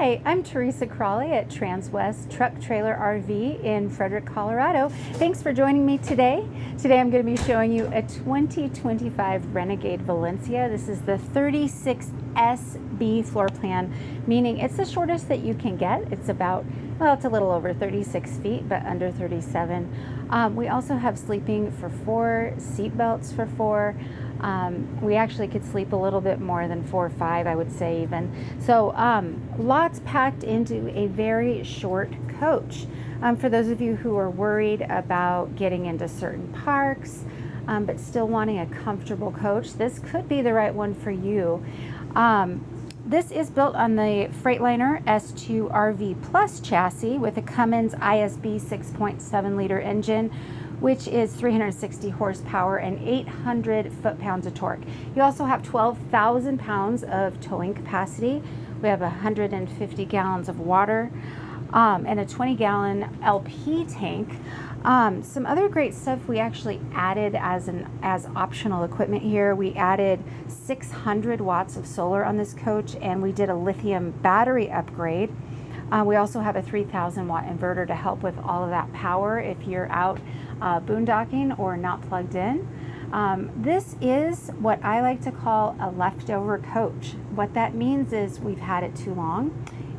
Hi, I'm Teresa Crawley at Transwest Truck Trailer RV in Fredrick, Colorado. Thanks for joining me today. Today I'm going to be showing you a 2025 Renegade Valencia. This is the 36SB floor plan, meaning it's the shortest that you can get. It's about, well, it's a little over 36 feet, but under 37. We also have sleeping for 4, seat belts for 4. We actually could sleep a little bit more than 4 or 5, I would say even. So lots packed into a very short coach. For those of you who are worried about getting into certain parks, but still wanting a comfortable coach, this could be the right one for you. This is built on the Freightliner S2 RV Plus chassis with a Cummins ISB 6.7 liter engine, which is 360 horsepower and 800 foot-pounds of torque. You also have 12,000 pounds of towing capacity. We have 150 gallons of water and a 20-gallon LP tank. Some other great stuff we actually added as optional equipment here. We added 600 watts of solar on this coach, and we did a lithium battery upgrade. We also have a 3,000 watt inverter to help with all of that power if you're out boondocking or not plugged in. This is what I like to call a leftover coach. What that means is we've had it too long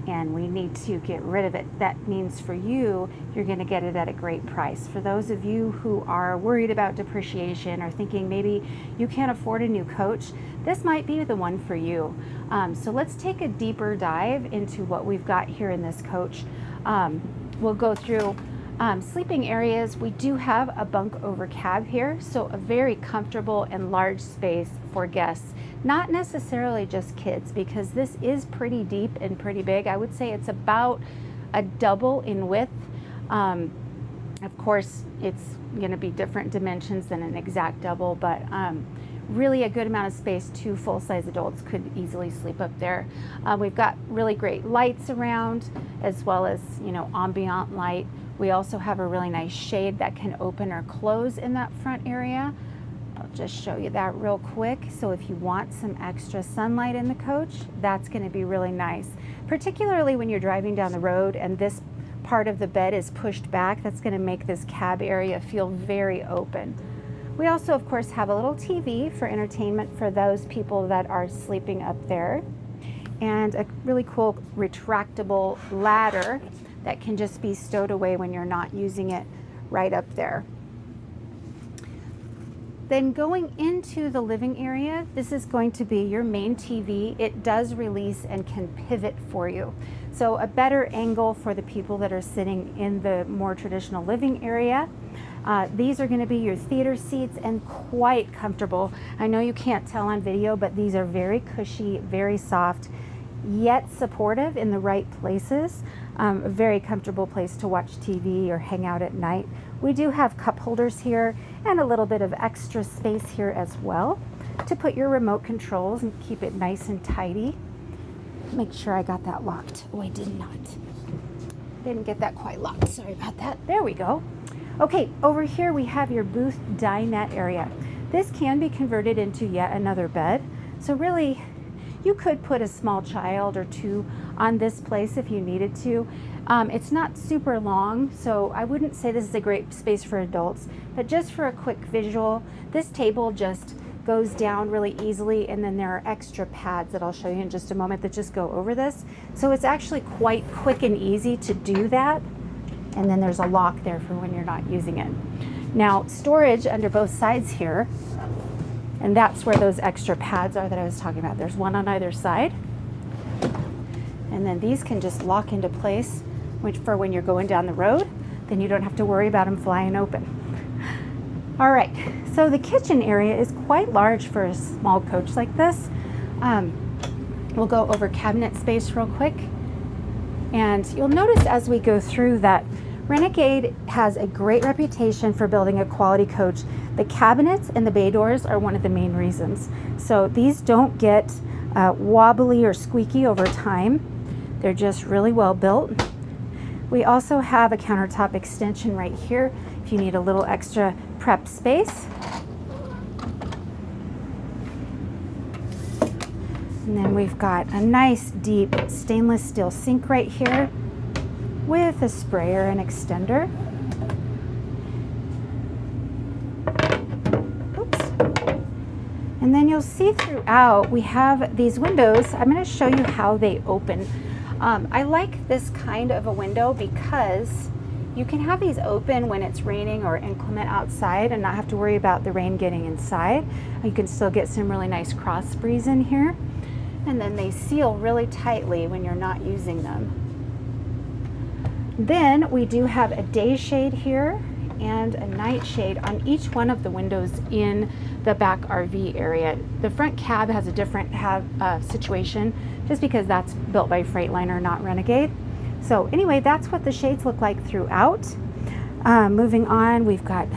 and we need to get rid of it. That means for you, you're going to get it at a great price. For those of you who are worried about depreciation or thinking maybe you can't afford a new coach, this might be the one for you. So let's take a deeper dive into what we've got here in this coach. We'll go through sleeping areas. We do have a bunk over cab here, so a very comfortable and large space for guests. Not necessarily just kids, because this is pretty deep and pretty big. I would say it's about a double in width. Of course, it's going to be different dimensions than an exact double, but really a good amount of space. 2 full-size adults could easily sleep up there. We've got really great lights around, as well as, you know, ambient light. We also have a really nice shade that can open or close in that front area. I'll just show you that real quick. So if you want some extra sunlight in the coach, that's going to be really nice, particularly when you're driving down the road and this part of the bed is pushed back. That's going to make this cab area feel very open. We also, of course, have a little TV for entertainment for those people that are sleeping up there, and a really cool retractable ladder that can just be stowed away when you're not using it right up there. Then going into the living area, this is going to be your main TV. It does release and can pivot for you. So a better angle for the people that are sitting in the more traditional living area. These are going to be your theater seats and quite comfortable. I know you can't tell on video, but these are very cushy, very soft, yet supportive in the right places. A very comfortable place to watch TV or hang out at night. We do have cup holders here and a little bit of extra space here as well to put your remote controls and keep it nice and tidy. Make sure I got that locked. Oh, I did not. Didn't get that quite locked. Sorry about that. There we go. Okay, over here we have your booth dinette area. This can be converted into yet another bed. So really, you could put a small child or 2 on this place if you needed to. It's not super long, so I wouldn't say this is a great space for adults, but just for a quick visual, this table just goes down really easily, and then there are extra pads that I'll show you in just a moment that just go over this. So it's actually quite quick and easy to do that. And then there's a lock there for when you're not using it. Now, storage under both sides here, and that's where those extra pads are that I was talking about. There's one on either side. And then these can just lock into place for when you're going down the road. Then you don't have to worry about them flying open. All right, so the kitchen area is quite large for a small coach like this. We'll go over cabinet space real quick. And you'll notice as we go through that Renegade has a great reputation for building a quality coach. The cabinets and the bay doors are one of the main reasons. So these don't get wobbly or squeaky over time. They're just really well built. We also have a countertop extension right here if you need a little extra prep space. And then we've got a nice deep stainless steel sink right here with a sprayer and extender. Oops. And then you'll see throughout we have these windows. I'm going to show you how they open. I like this kind of a window because you can have these open when it's raining or inclement outside and not have to worry about the rain getting inside. You can still get some really nice cross breeze in here. And then they seal really tightly when you're not using them. Then we do have a day shade here and a night shade on each one of the windows in the back RV area. The front cab has a different situation just because that's built by Freightliner, not Renegde. So anyway, that's what the shades look like throughout. Moving on, we've got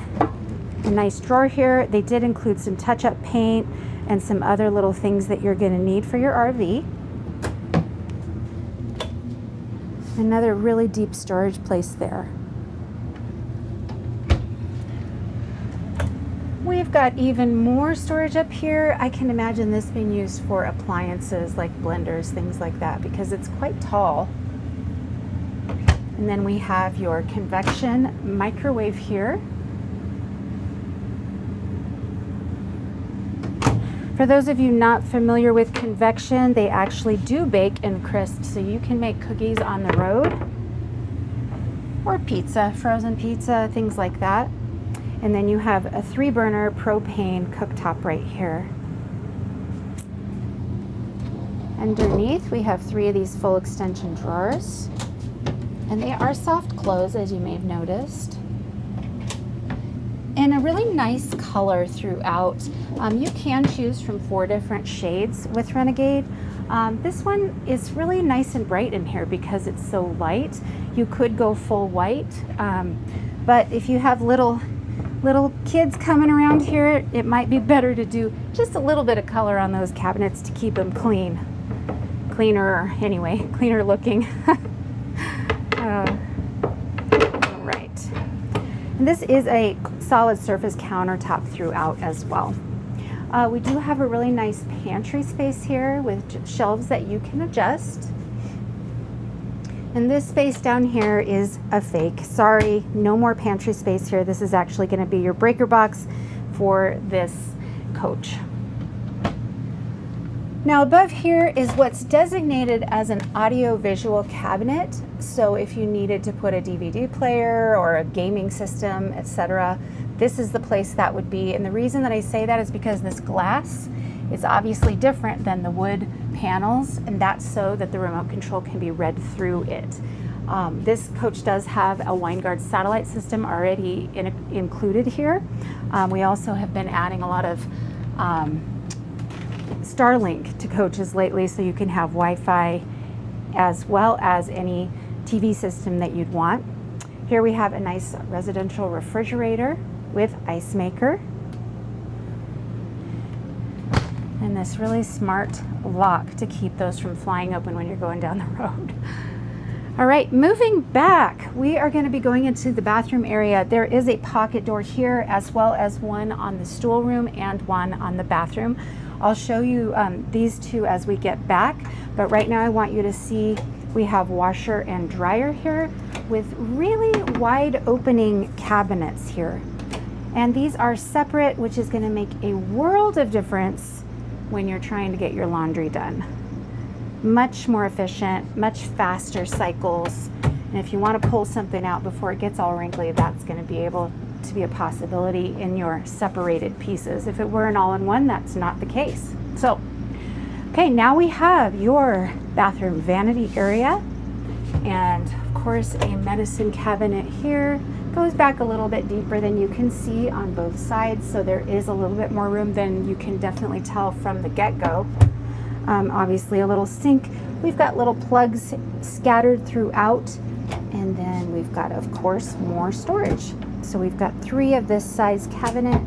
a nice drawer here. They did include some touch-up paint and some other little things that you're going to need for your RV. Another really deep storage place there. We've got even more storage up here. I can imagine this being used for appliances like blenders, things like that, because it's quite tall. And then we have your convection microwave here. For those of you not familiar with convection, they actually do bake in crisp, so you can make cookies on the road or pizza, frozen pizza, things like that. And then you have a 3-burner propane cooktop right here. Underneath, we have 3 of these full extension drawers, and they are soft close, as you may have noticed. And a really nice color throughout. You can choose from 4 different shades with Renegde. This one is really nice and bright in here because it's so light. You could go full white, but if you have little kids coming around here, it might be better to do just a little bit of color on those cabinets to keep them clean. Cleaner, anyway, cleaner looking. Right. And this is a solid surface countertop throughout as well. We do have a really nice pantry space here with shelves that you can adjust. And this space down here is a fake. Sorry, no more pantry space here. This is actually going to be your breaker box for this coach. Now above here is what's designated as an audio-visual cabinet. So if you needed to put a DVD player or a gaming system, etc., this is the place that would be. And the reason that I say that is because this glass is obviously different than the wood panels, and that's so that the remote control can be read through it. This coach does have a WineGuard satellite system already included here. We also have been adding a lot of Starlink to coaches lately, so you can have Wi-Fi as well as any TV system that you'd want. Here we have a nice residential refrigerator with ice maker. And this really smart lock to keep those from flying open when you're going down the road. All right, moving back, we are going to be going into the bathroom area. There is a pocket door here, as well as one on the stool room and one on the bathroom. I'll show you these two as we get back, but right now I want you to see we have washer and dryer here with really wide opening cabinets here. And these are separate, which is going to make a world of difference when you're trying to get your laundry done. Much more efficient, much faster cycles. And if you want to pull something out before it gets all wrinkly, that's going to be able to be a possibility in your separated pieces. If it were an all-in-one, that's not the case. So, okay, now we have your bathroom vanity area. And of course, a medicine cabinet here. Goes back a little bit deeper than you can see on both sides, so there is a little bit more room than you can definitely tell from the get-go. Obviously a little sink. We've got little plugs scattered throughout, and then we've got, of course, more storage. So we've got 3 of this size cabinet.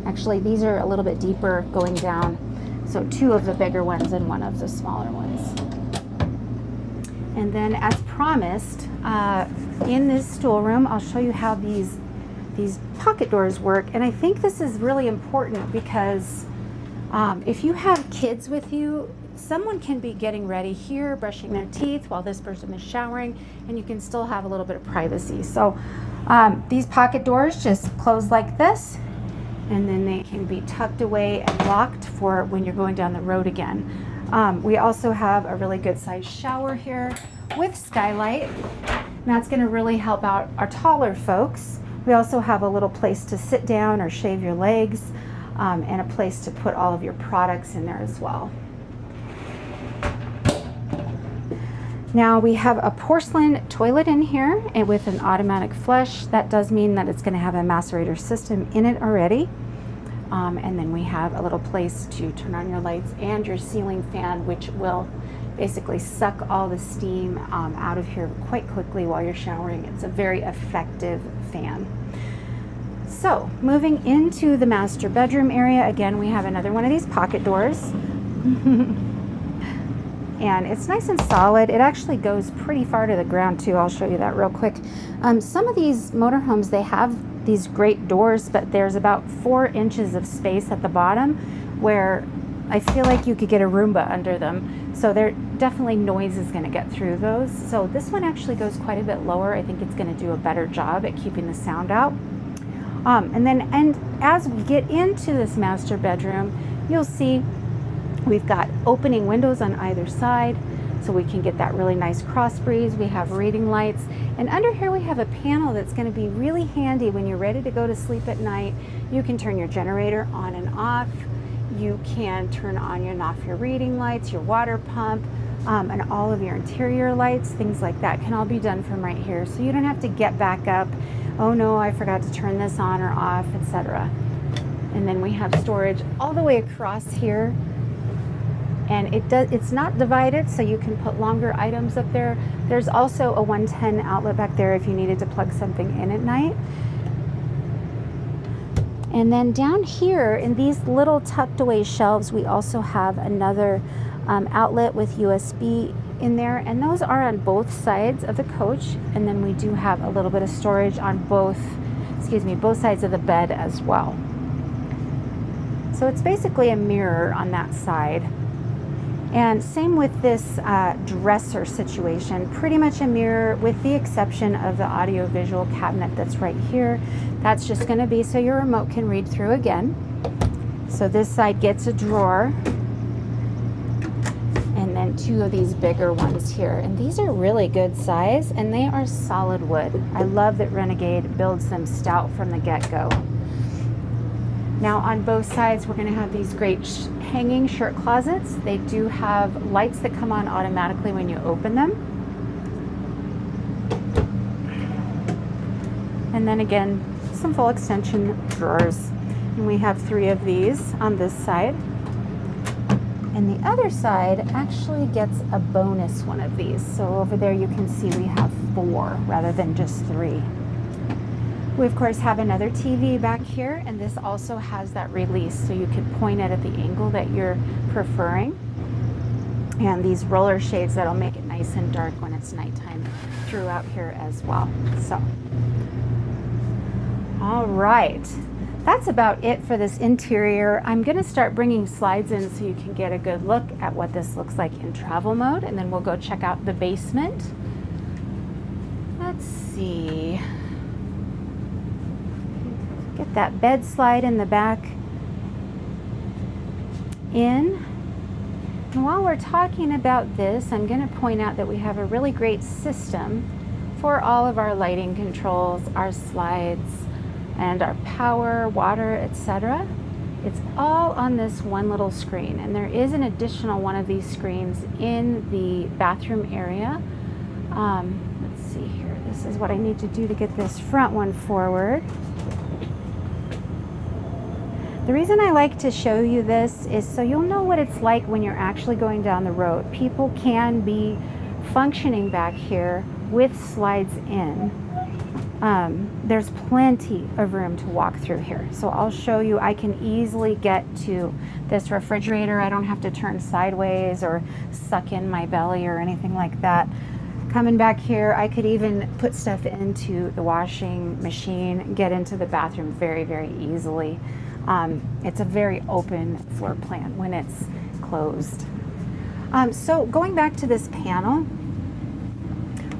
Actually, these are a little bit deeper going down, so 2 of the bigger ones and 1 of the smaller ones. And then, as promised, in this storeroom, I'll show you how these pocket doors work. And I think this is really important because If you have kids with you, someone can be getting ready here, brushing their teeth while this person is showering, and you can still have a little bit of privacy. So these pocket doors just close like this, and then they can be tucked away and locked for when you're going down the road again. We also have a really good sized shower here with skylight. And that's going to really help out our taller folks. We also have a little place to sit down or shave your legs, and a place to put all of your products in there as well. Now we have a porcelain toilet in here and with an automatic flush. That does mean that it's going to have a macerator system in it already. And then we have a little place to turn on your lights and your ceiling fan, which will basically suck all the steam out of here quite quickly while you're showering. It's a very effective fan. So moving into the master bedroom area, again, we have another one of these pocket doors. And it's nice and solid. It actually goes pretty far to the ground too. I'll show you that real quick. Some of these motorhomes, they have these great doors, but there's about 4 inches of space at the bottom where I feel like you could get a Roomba under them. So there definitely noise is going to get through those. So this one actually goes quite a bit lower. I think it's going to do a better job at keeping the sound out. And as we get into this master bedroom, you'll see we've got opening windows on either side, so we can get that really nice cross breeze. We have reading lights, and under here we have a panel that's going to be really handy when you're ready to go to sleep at night. You can turn your generator on and off. You can turn on and off your reading lights, your water pump, and all of your interior lights, things like that can all be done from right here. So you don't have to get back up, oh no, I forgot to turn this on or off, etc. And then we have storage all the way across here. And it's not divided, so you can put longer items up there. There's also a 110 outlet back there if you needed to plug something in at night. And then down here in these little tucked away shelves, we also have another outlet with USB in there, and those are on both sides of the coach. And then we do have a little bit of storage on both sides of the bed as well. So it's basically a mirror on that side. And same with this dresser situation, pretty much a mirror with the exception of the audio visual cabinet that's right here. That's just going to be so your remote can read through again. So this side gets a drawer, and then 2 of these bigger ones here. And these are really good size, and they are solid wood. I love that Renegade builds them stout from the get-go. Now on both sides, we're going to have these great hanging shirt closets. They do have lights that come on automatically when you open them. And then again, some full extension drawers. And we have 3 of these on this side. And the other side actually gets a bonus one of these. So over there you can see we have 4 rather than just 3. We of course have another TV back here, and this also has that release so you can point it at the angle that you're preferring. And these roller shades that'll make it nice and dark when it's nighttime throughout here as well. So, all right, that's about it for this interior. I'm going to start bringing slides in so you can get a good look at what this looks like in travel mode, and then we'll go check out the basement. Let's see. Get that bed slide in the back in. And while we're talking about this, I'm going to point out that we have a really great system for all of our lighting controls, our slides, and our power, water, etc. It's all on this one little screen, and there is an additional one of these screens in the bathroom area. Let's see here. This is what I need to do to get this front one forward. The reason I like to show you this is so you'll know what it's like when you're actually going down the road. People can be functioning back here with slides in. There's plenty of room to walk through here. So I'll show you, I can easily get to this refrigerator. I don't have to turn sideways or suck in my belly or anything like that. Coming back here, I could even put stuff into the washing machine, get into the bathroom very, very easily. It's a very open floor plan when it's closed. So going back to this panel,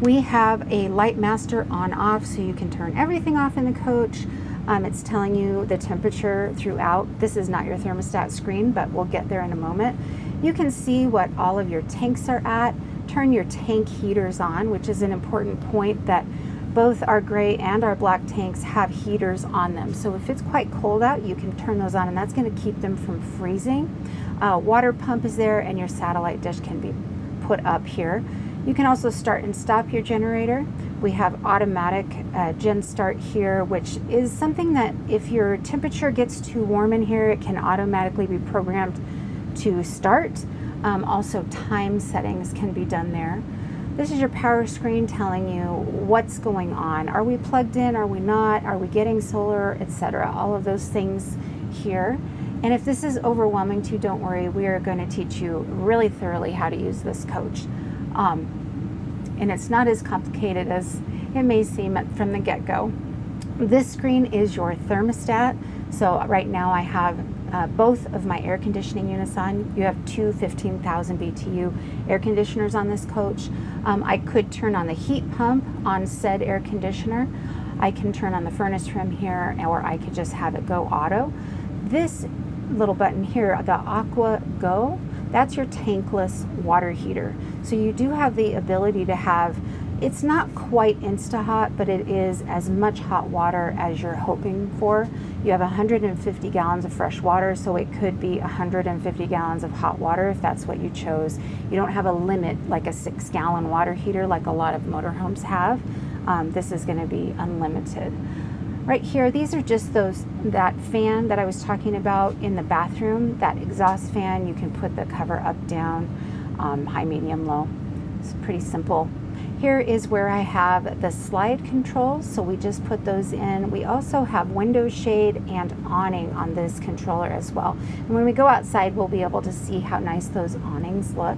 we have a light master on off, so you can turn everything off in the coach. It's telling you the temperature throughout. This is not your thermostat screen, but we'll get there in a moment. You can see what all of your tanks are at. Turn your tank heaters on, which is an important point, that both our gray and our black tanks have heaters on them. So if it's quite cold out, you can turn those on, and that's going to keep them from freezing. Water pump is there, and your satellite dish can be put up here. You can also start and stop your generator. We have automatic gen start here, which is something that if your temperature gets too warm in here, it can automatically be programmed to start. Also time settings can be done there. This is your power screen telling you what's going on. Are we plugged in? Are we not? Are we getting solar, etc.? All of those things here. And if this is overwhelming to you, don't worry. We are going to teach you really thoroughly how to use this coach. And it's not as complicated as it may seem from the get-go. This screen is your thermostat. So right now I have both of my air conditioning units on. You have two 15,000 BTU air conditioners on this coach. I could turn on the heat pump on said air conditioner. I can turn on the furnace from here, or I could just have it go auto. This little button here, the Aqua Go, that's your tankless water heater. So you do have the ability to have, it's not quite insta-hot, but it is as much hot water as you're hoping for. You have 150 gallons of fresh water, so it could be 150 gallons of hot water if that's what you chose. You don't have a limit like a 6-gallon water heater like a lot of motorhomes have. This is going to be unlimited. Right here, these are just that fan that I was talking about in the bathroom, that exhaust fan. You can put the cover up, down, high, medium, low. It's pretty simple. Here is where I have the slide controls, so we just put those in. We also have window shade and awning on this controller as well. And when we go outside, we'll be able to see how nice those awnings look.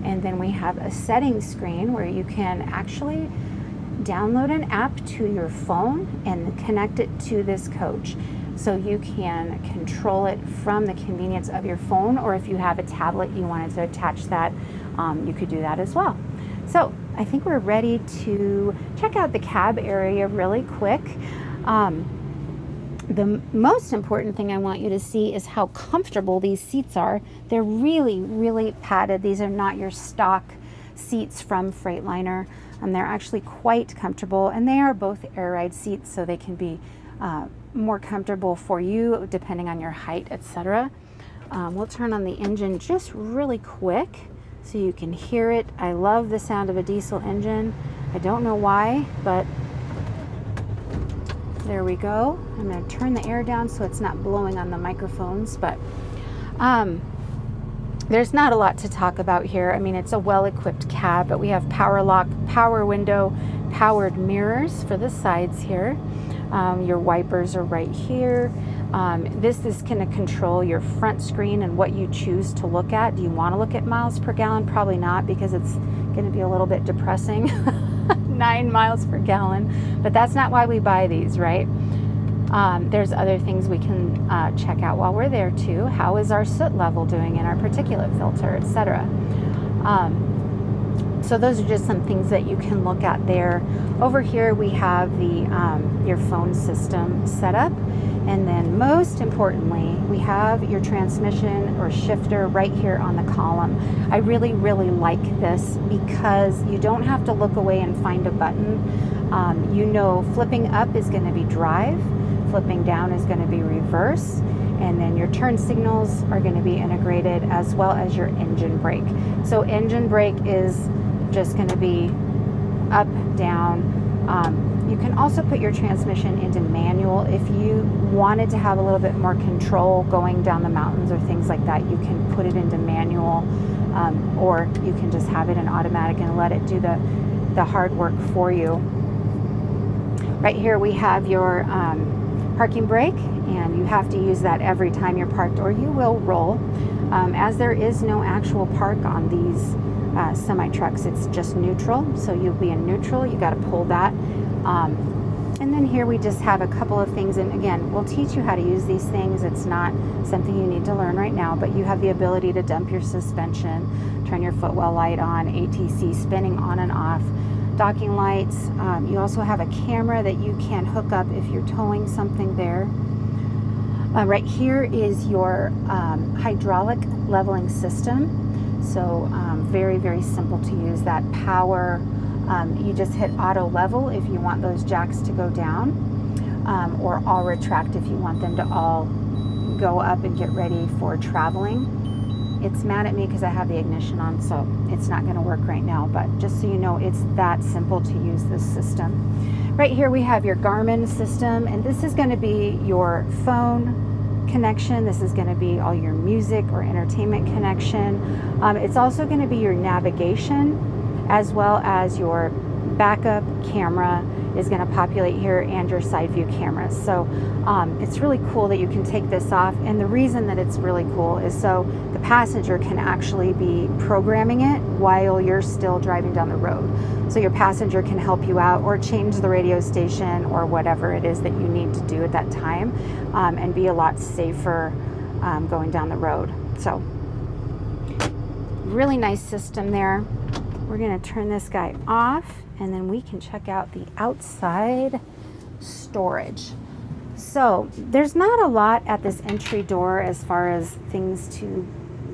And then we have a settings screen where you can actually download an app to your phone and connect it to this coach. So you can control it from the convenience of your phone, or if you have a tablet you wanted to attach that, you could do that as well. So I think we're ready to check out the cab area really quick. The most important thing I want you to see is how comfortable these seats are. They're really, really padded. These are not your stock seats from Freightliner. They're actually quite comfortable, and they are both air ride seats, so they can be more comfortable for you depending on your height, etc. We'll turn on the engine just really quick so you can hear it. I love the sound of a diesel engine. I don't know why, but there we go. I'm going to turn the air down so it's not blowing on the microphones, but there's not a lot to talk about here. I mean, it's a well-equipped cab, but we have power lock, power window, powered mirrors for the sides here. Your wipers are right here. This is going to control your front screen and what you choose to look at. Do you want to look at miles per gallon? Probably not, because it's going to be a little bit depressing. 9 miles per gallon, but that's not why we buy these, right? There's other things we can check out while we're there too. How is our soot level doing in our particulate filter, etc. So those are just some things that you can look at there. Over here we have the your phone system set up, and then most importantly we have your transmission or shifter right here on the column. I really, really like this because you don't have to look away and find a button. You know, flipping up is going to be drive, flipping down is going to be reverse, and then your turn signals are going to be integrated, as well as your engine brake. So engine brake is just going to be up, down. You can also put your transmission into manual. If you wanted to have a little bit more control going down the mountains or things like that, you can put it into manual, or you can just have it in automatic and let it do the hard work for you. Right here we have your parking brake, and you have to use that every time you're parked or you will roll. As there is no actual park on these semi trucks, it's just neutral, so you'll be in neutral. You got to pull that, And then here we just have a couple of things, and again, we'll teach you how to use these things. It's not something you need to learn right now, but you have the ability to dump your suspension, turn your footwell light on, ATC spinning on and off, docking lights. You also have a camera that you can hook up if you're towing something there. Right here is your hydraulic leveling system. So very, very simple to use. That power, you just hit auto level if you want those jacks to go down, or all retract if you want them to all go up and get ready for traveling. It's mad at me because I have the ignition on, so it's not going to work right now, but just so you know, it's that simple to use this system. Right here we have your Garmin system, and this is going to be your phone connection. This is going to be all your music or entertainment connection. It's also going to be your navigation, as well as your backup camera is going to populate here, and your side view cameras. So it's really cool that you can take this off, and the reason that it's really cool is so the passenger can actually be programming it while you're still driving down the road. So your passenger can help you out or change the radio station or whatever it is that you need to do at that time, and be a lot safer going down the road. So really nice system there. We're going to turn this guy off, and then we can check out the outside storage. So there's not a lot at this entry door as far as things to,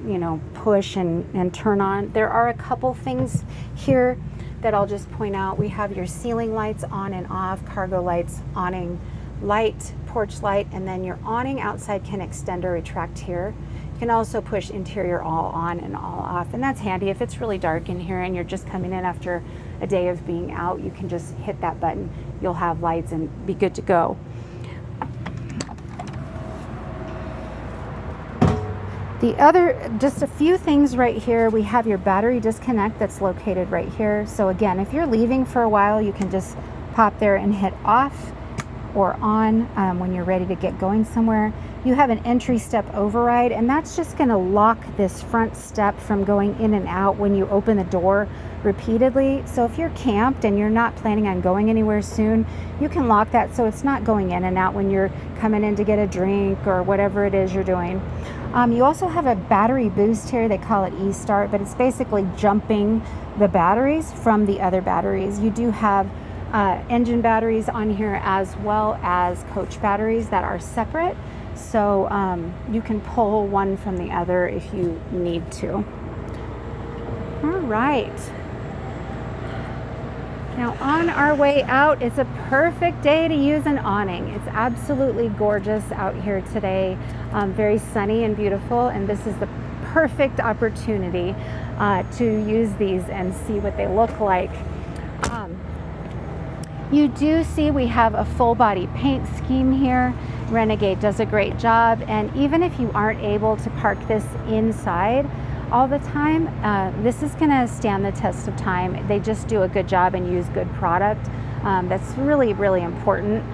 you know, push and turn on. There are a couple things here that I'll just point out. We have your ceiling lights on and off, cargo lights, awning light, porch light, and then your awning outside can extend or retract here. You can also push interior all on and all off, and that's handy if it's really dark in here and you're just coming in after a day of being out. You can just hit that button, you'll have lights and be good to go. The other, just a few things right here, we have your battery disconnect that's located right here. So again, if you're leaving for a while, you can just pop there and hit off or on when you're ready to get going somewhere. You have an entry step override, and that's just going to lock this front step from going in and out when you open the door repeatedly. So if you're camped and you're not planning on going anywhere soon, you can lock that so it's not going in and out when you're coming in to get a drink or whatever it is you're doing. You also have a battery boost here. They call it e-start, but it's basically jumping the batteries from the other batteries. You do have engine batteries on here as well as coach batteries that are separate. So you can pull one from the other if you need to. All right. Now on our way out, it's a perfect day to use an awning. It's absolutely gorgeous out here today. Very sunny and beautiful, and this is the perfect opportunity to use these and see what they look like. You do see we have a full body paint scheme here. Renegde does a great job, and even if you aren't able to park this inside all the time, this is going to stand the test of time. They just do a good job and use good product. That's really, really important,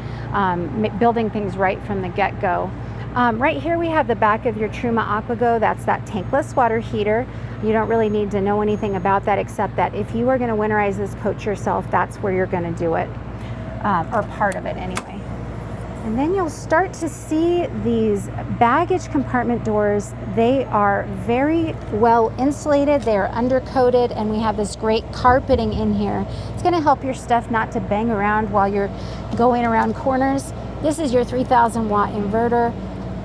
building things right from the get-go. Right here we have the back of your Truma Aquago. That's that tankless water heater. You don't really need to know anything about that, except that if you are going to winterize this coach yourself, that's where you're going to do it, or part of it anyway. And then you'll start to see these baggage compartment doors. They are very well insulated, they are undercoated, and we have this great carpeting in here. It's going to help your stuff not to bang around while you're going around corners. This is your 3,000 watt inverter.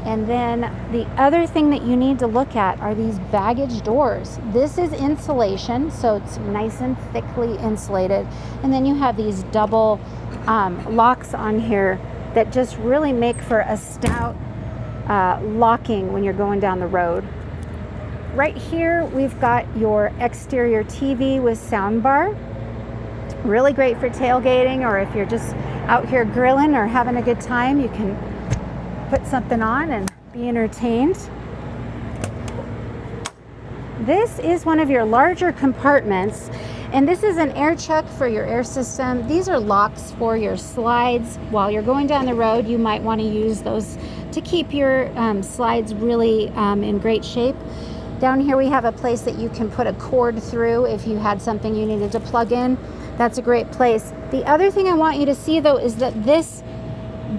And then the other thing that you need to look at are these baggage doors. This is insulation, so it's nice and thickly insulated. And then you have these double locks on here that just really make for a stout locking when you're going down the road. Right here, we've got your exterior TV with soundbar. Really great for tailgating, or if you're just out here grilling or having a good time, you can put something on and be entertained. This is one of your larger compartments, and this is an air chuck for your air system. These are locks for your slides. While you're going down the road, you might want to use those to keep your slides really in great shape. Down here we have a place that you can put a cord through if you had something you needed to plug in. that's a great place. The other thing I want you to see though is that this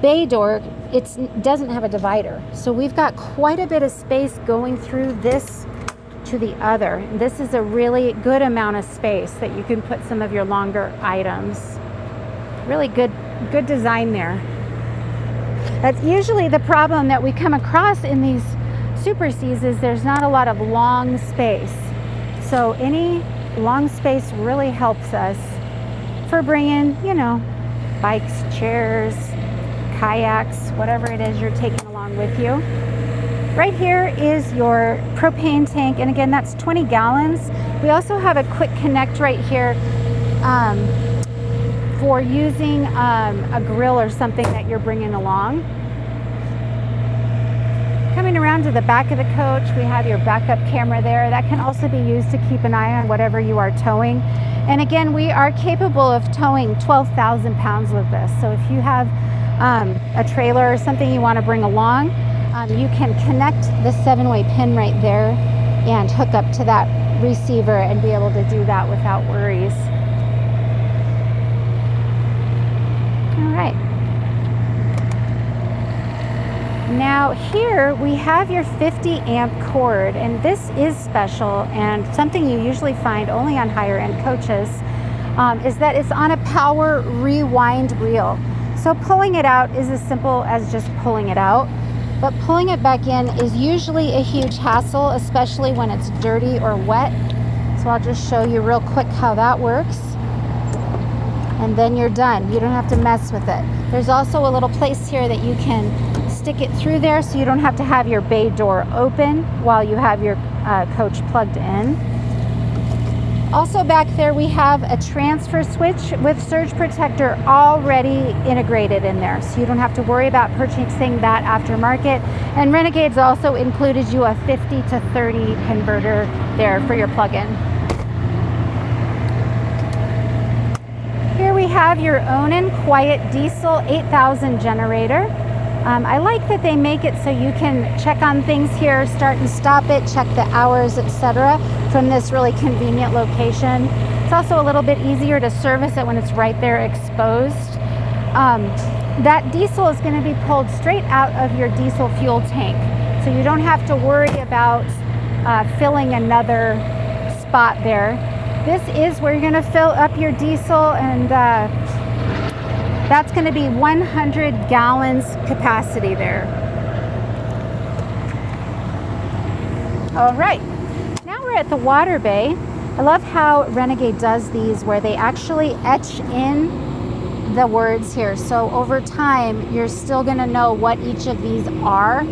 bay door, it doesn't have a divider. So we've got quite a bit of space going through this to the other. This is a really good amount of space that you can put some of your longer items. Really good design there. That's usually the problem that we come across in these Super Cs, is there's not a lot of long space. So any long space really helps us for bringing, you know, bikes, chairs, kayaks, whatever it is you're taking along with you. Right here is your propane tank, and again, that's 20 gallons. We also have a quick connect right here for using a grill or something that you're bringing along. Coming around to the back of the coach, we have your backup camera there. That can also be used to keep an eye on whatever you are towing. And again, we are capable of towing 12,000 pounds with this. So if you have a trailer or something you want to bring along, you can connect the 7-way pin right there and hook up to that receiver and be able to do that without worries. All right. Now here we have your 50 amp cord, and this is special and something you usually find only on higher end coaches, is that it's on a power rewind reel. So pulling it out is as simple as just pulling it out, but pulling it back in is usually a huge hassle, especially when it's dirty or wet. So I'll just show you real quick how that works. And then you're done. You don't have to mess with it. There's also a little place here that you can stick it through there so you don't have to have your bay door open while you have your coach plugged in. Also back there we have a transfer switch with surge protector already integrated in there, so you don't have to worry about purchasing that aftermarket. And Renegade's also included you a 50 to 30 converter there for your plug-in. Here we have your Onan Quiet Diesel 8000 generator. I like that they make it so you can check on things here, start and stop it, check the hours, etc. from this really convenient location. It's also a little bit easier to service it when it's right there exposed. That diesel is going to be pulled straight out of your diesel fuel tank, so you don't have to worry about filling another spot there. This is where you're going to fill up your diesel, and that's going to be 100 gallons capacity there. All right, now we're at the water bay. I love how Renegade does these where they actually etch in the words here. So over time, you're still going to know what each of these are.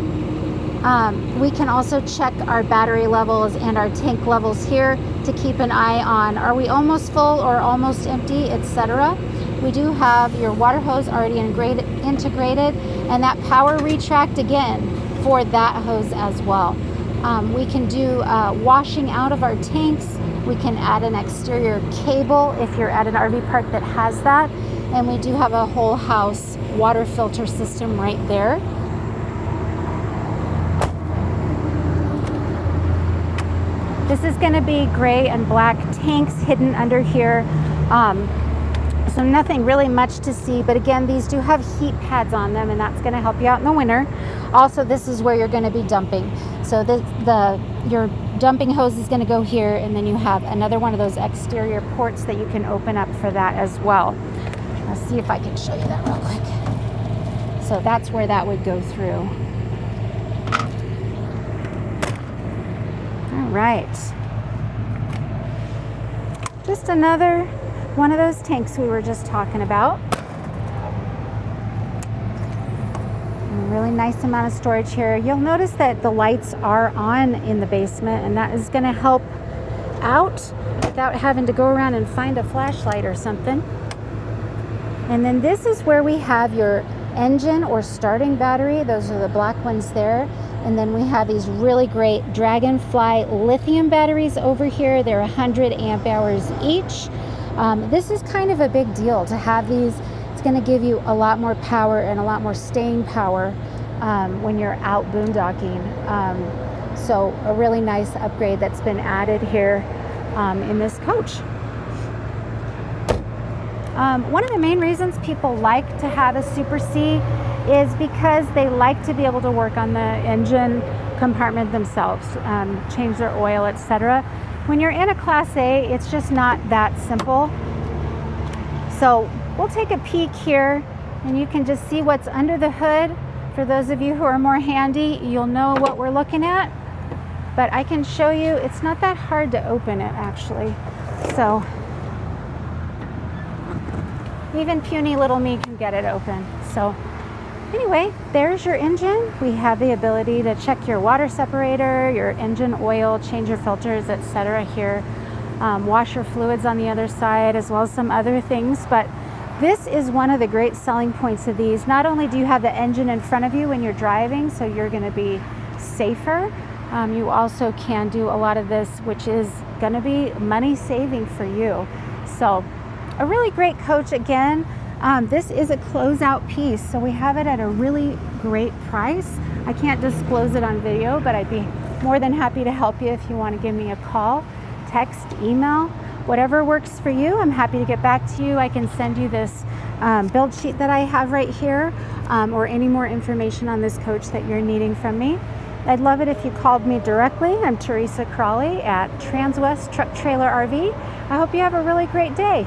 We can also check our battery levels and our tank levels here to keep an eye on, are we almost full or almost empty, etc. We do have your water hose already integrated, and that power retract again for that hose as well. We can do washing out of our tanks. We can add an exterior cable if you're at an RV park that has that. And we do have a whole house water filter system right there. This is going to be gray and black tanks hidden under here. So nothing really much to see, but again, these do have heat pads on them, and that's going to help you out in the winter. Also, this is where you're going to be dumping. So your dumping hose is going to go here, and then you have another one of those exterior ports that you can open up for that as well. Let's see if I can show you that real quick. So that's where that would go through. All right. Just another one of those tanks we were just talking about. A really nice amount of storage here. You'll notice that the lights are on in the basement, and that is going to help out without having to go around and find a flashlight or something. And then this is where we have your engine or starting battery. Those are the black ones there. And then we have these really great Dragonfly lithium batteries over here. They're 100 amp hours each. This is kind of a big deal to have these. It's going to give you a lot more power and a lot more staying power when you're out boondocking. So a really nice upgrade that's been added here in this coach. One of the main reasons people like to have a Super C is because they like to be able to work on the engine compartment themselves, change their oil, etc. When you're in a Class A, it's just not that simple. So we'll take a peek here, and you can just see what's under the hood. For those of you who are more handy, you'll know what we're looking at. But I can show you, it's not that hard to open it actually. So even puny little me can get it open. So anyway, there's your engine. We have the ability to check your water separator, your engine oil, change your filters, etc. here. Wash your fluids on the other side, as well as some other things. But this is one of the great selling points of these. Not only do you have the engine in front of you when you're driving, so you're going to be safer, you also can do a lot of this, which is going to be money saving for you. So a really great coach. Again, this is a closeout piece, so we have it at a really great price. I can't disclose it on video, but I'd be more than happy to help you if you want to give me a call, text, email, whatever works for you. I'm happy to get back to you. I can send you this build sheet that I have right here, or any more information on this coach that you're needing from me. I'd love it if you called me directly. I'm Teresa Crawley at Transwest Truck Trailer RV. I hope you have a really great day.